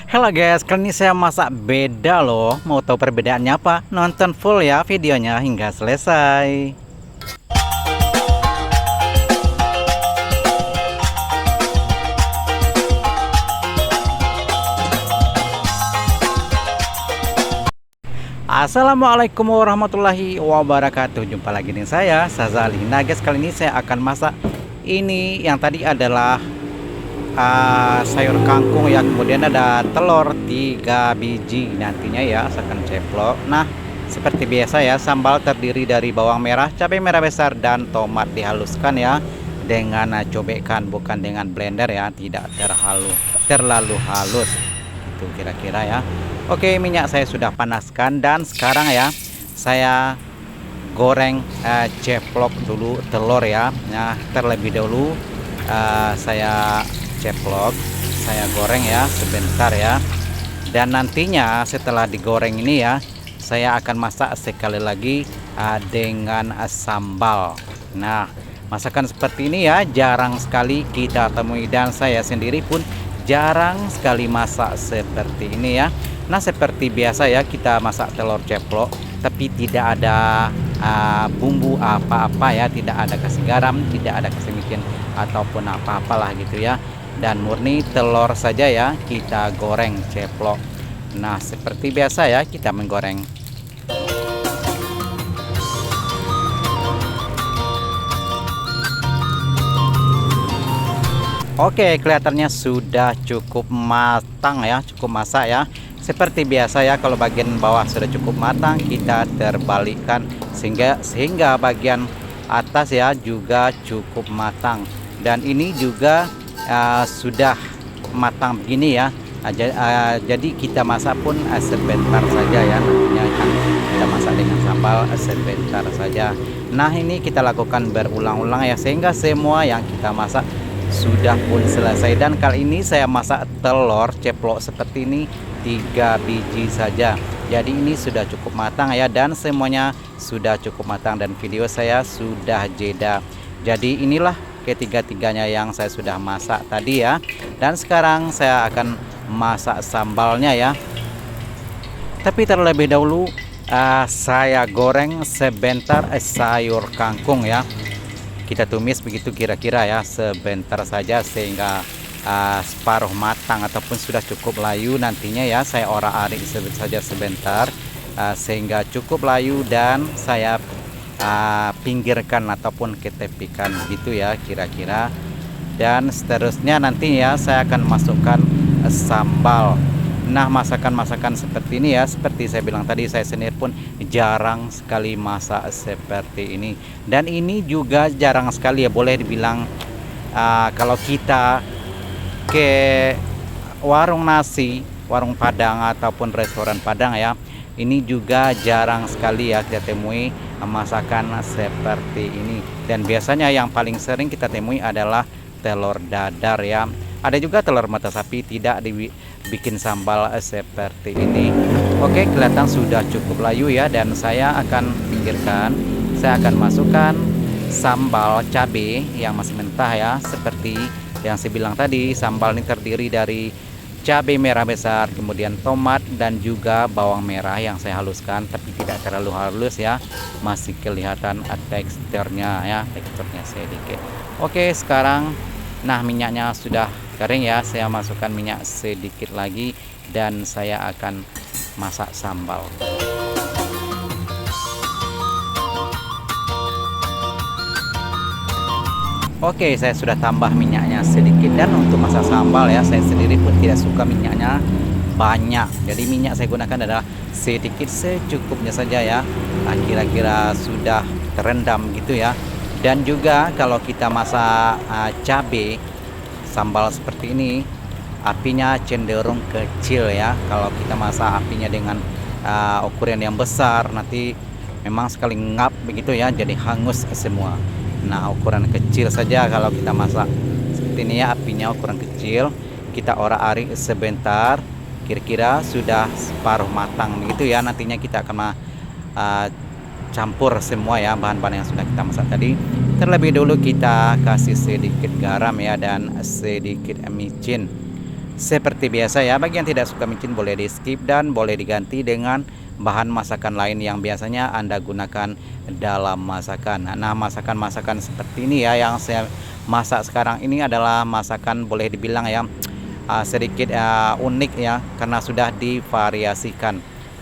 Halo guys, kali ini saya masak beda loh. Mau tahu perbedaannya apa? Nonton full ya videonya hingga selesai. Assalamualaikum warahmatullahi wabarakatuh. Jumpa lagi dengan saya, Sazali. Nah guys, kali ini saya akan masak ini yang tadi adalah sayur kangkung ya, kemudian ada telur 3 biji nantinya ya, saya akan ceplok. Nah seperti biasa ya, sambal terdiri dari bawang merah, cabai merah besar, dan tomat dihaluskan ya dengan cobekan, bukan dengan blender ya, tidak terlalu halus itu kira-kira ya. Oke, minyak saya sudah panaskan dan sekarang ya saya goreng, ceplok dulu telur ya. Nah terlebih dahulu saya ceplok, saya goreng ya sebentar ya, dan nantinya setelah digoreng ini ya saya akan masak sekali lagi dengan sambal. Nah masakan seperti ini ya jarang sekali kita temui, dan saya sendiri pun jarang sekali masak seperti ini ya. Nah seperti biasa ya, kita masak telur ceplok tapi tidak ada bumbu apa-apa ya, tidak ada kasih garam, tidak ada kasih micin ataupun apa-apalah gitu ya, dan murni telur saja ya kita goreng ceplok. Nah seperti biasa ya kita menggoreng. Oke, kelihatannya sudah cukup matang ya, cukup masak ya. Seperti biasa ya, kalau bagian bawah sudah cukup matang, kita terbalikkan sehingga bagian atas ya juga cukup matang. Dan ini juga sudah matang begini ya. Jadi kita masak pun sebentar saja ya. Nantinya akan kita masak dengan sambal sebentar saja. Nah ini kita lakukan berulang-ulang ya, sehingga semua yang kita masak sudah pun selesai. Dan kali ini saya masak telur ceplok seperti ini 3 biji saja. Jadi ini sudah cukup matang ya, dan semuanya sudah cukup matang, dan video saya sudah jeda. Jadi inilah ketiga-tiganya yang saya sudah masak tadi ya. Dan sekarang saya akan masak sambalnya ya. Tapi terlebih dahulu saya goreng sebentar sayur kangkung ya. Kita tumis begitu kira-kira ya, sebentar saja sehingga separuh matang ataupun sudah cukup layu. Nantinya ya saya orak-arik saja sebentar sehingga cukup layu, dan saya pinggirkan ataupun ketepikan gitu ya kira-kira. Dan seterusnya nanti ya saya akan masukkan sambal. Nah masakan-masakan seperti ini ya, seperti saya bilang tadi, saya sendiri pun jarang sekali masak seperti ini. Dan ini juga jarang sekali ya, boleh dibilang kalau kita ke warung nasi, warung Padang ataupun restoran Padang ya, ini juga jarang sekali ya kita temui masakan seperti ini. Dan biasanya yang paling sering kita temui adalah telur dadar ya. Ada juga telur mata sapi, tidak dibikin sambal seperti ini. Oke, kelihatan sudah cukup layu ya, dan saya akan pinggirkan. Saya akan masukkan sambal cabai yang masih mentah ya, seperti yang saya bilang tadi. Sambal ini terdiri dari cabai merah besar, kemudian tomat, dan juga bawang merah yang saya haluskan, tapi tidak terlalu halus ya, masih kelihatan teksturnya ya, teksturnya sedikit. Oke, sekarang nah minyaknya sudah kering ya, saya masukkan minyak sedikit lagi dan saya akan masak sambal. Oke, saya sudah tambah minyaknya sedikit, dan untuk masak sambal ya, saya sendiri pun tidak suka minyaknya banyak. Jadi minyak saya gunakan adalah sedikit, secukupnya saja ya. Kira-kira sudah terendam gitu ya. Dan juga kalau kita masak cabai sambal seperti ini, apinya cenderung kecil ya. Kalau kita masak apinya dengan ukuran yang besar, nanti memang sekali ngap begitu ya, jadi hangus semua. Nah ukuran kecil saja kalau kita masak seperti ini ya, apinya ukuran kecil, kita orak-arik sebentar, kira-kira sudah separuh matang begitu ya. Nantinya kita akan campur semua ya bahan-bahan yang sudah kita masak tadi. Terlebih dulu kita kasih sedikit garam ya, dan sedikit micin. Seperti biasa ya, bagi yang tidak suka micin boleh di skip dan boleh diganti dengan bahan masakan lain yang biasanya Anda gunakan dalam masakan. Nah, masakan-masakan seperti ini ya yang saya masak sekarang ini adalah masakan boleh dibilang ya sedikit unik ya, karena sudah divariasikan.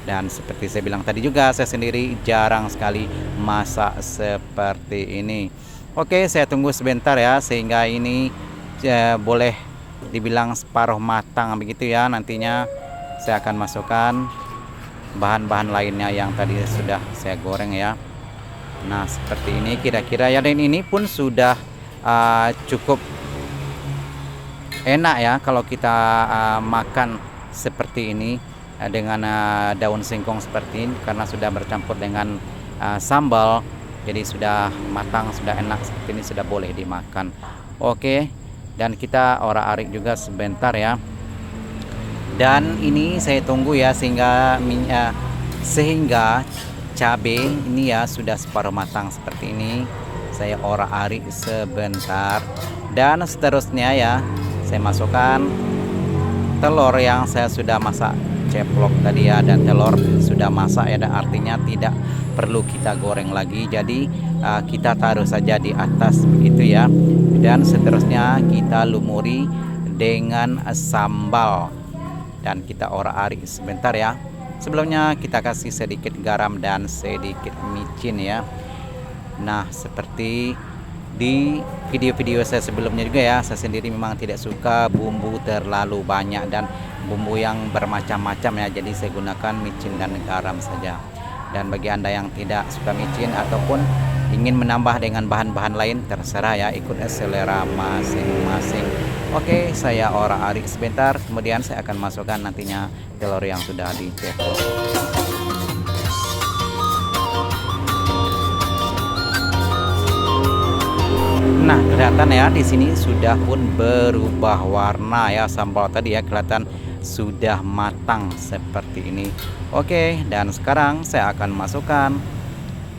Dan seperti saya bilang tadi juga, saya sendiri jarang sekali masak seperti ini. Oke, saya tunggu sebentar ya, sehingga ini boleh dibilang separuh matang begitu ya. Nantinya saya akan masukkan bahan-bahan lainnya yang tadi sudah saya goreng ya. Nah, seperti ini kira-kira ya, dan ini pun sudah cukup enak ya kalau kita makan seperti ini dengan daun singkong seperti ini, karena sudah bercampur dengan sambal, jadi sudah matang, sudah enak seperti ini, sudah boleh dimakan. Oke, dan kita orak-arik juga sebentar ya. Dan ini saya tunggu ya sehingga cabai ini ya sudah separuh matang seperti ini. Saya orak-arik sebentar, dan seterusnya ya saya masukkan telur yang saya sudah masak ceplok tadi ya. Dan telur sudah masak ya, dan artinya tidak perlu kita goreng lagi, jadi kita taruh saja di atas begitu ya. Dan seterusnya kita lumuri dengan sambal dan kita orak-arik sebentar ya. Sebelumnya kita kasih sedikit garam dan sedikit micin ya. Nah, seperti di video-video saya sebelumnya juga ya, saya sendiri memang tidak suka bumbu terlalu banyak dan bumbu yang bermacam-macam ya, jadi saya gunakan micin dan garam saja. Dan bagi Anda yang tidak suka micin ataupun ingin menambah dengan bahan-bahan lain, terserah ya, ikut selera masing-masing. Oke, saya orak-arik sebentar, kemudian saya akan masukkan nantinya telur yang sudah diceplok. Nah, kelihatan ya di sini sudah pun berubah warna ya, sambal tadi ya, kelihatan sudah matang seperti ini. Oke, dan sekarang saya akan masukkan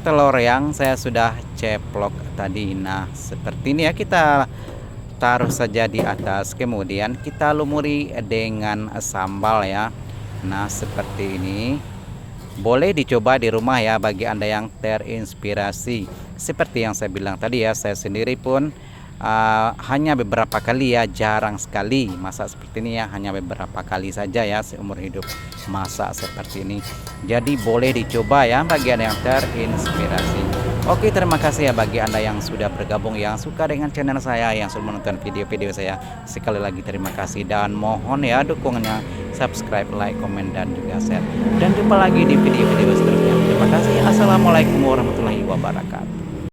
telur yang saya sudah ceplok tadi. Nah, seperti ini ya, kita taruh saja di atas, kemudian kita lumuri dengan sambal ya. Nah, seperti ini. Boleh dicoba di rumah ya bagi Anda yang terinspirasi. Seperti yang saya bilang tadi ya, saya sendiri pun hanya beberapa kali ya, jarang sekali masak seperti ini ya, hanya beberapa kali saja ya seumur hidup masak seperti ini. Jadi boleh dicoba ya bagi Anda yang terinspirasi. Oke, terima kasih ya bagi Anda yang sudah bergabung, yang suka dengan channel saya, yang sudah menonton video-video saya. Sekali lagi terima kasih, dan mohon ya dukungannya, subscribe, like, komen, dan juga share. Dan jumpa lagi di video-video seterusnya. Terima kasih. Assalamualaikum warahmatullahi wabarakatuh.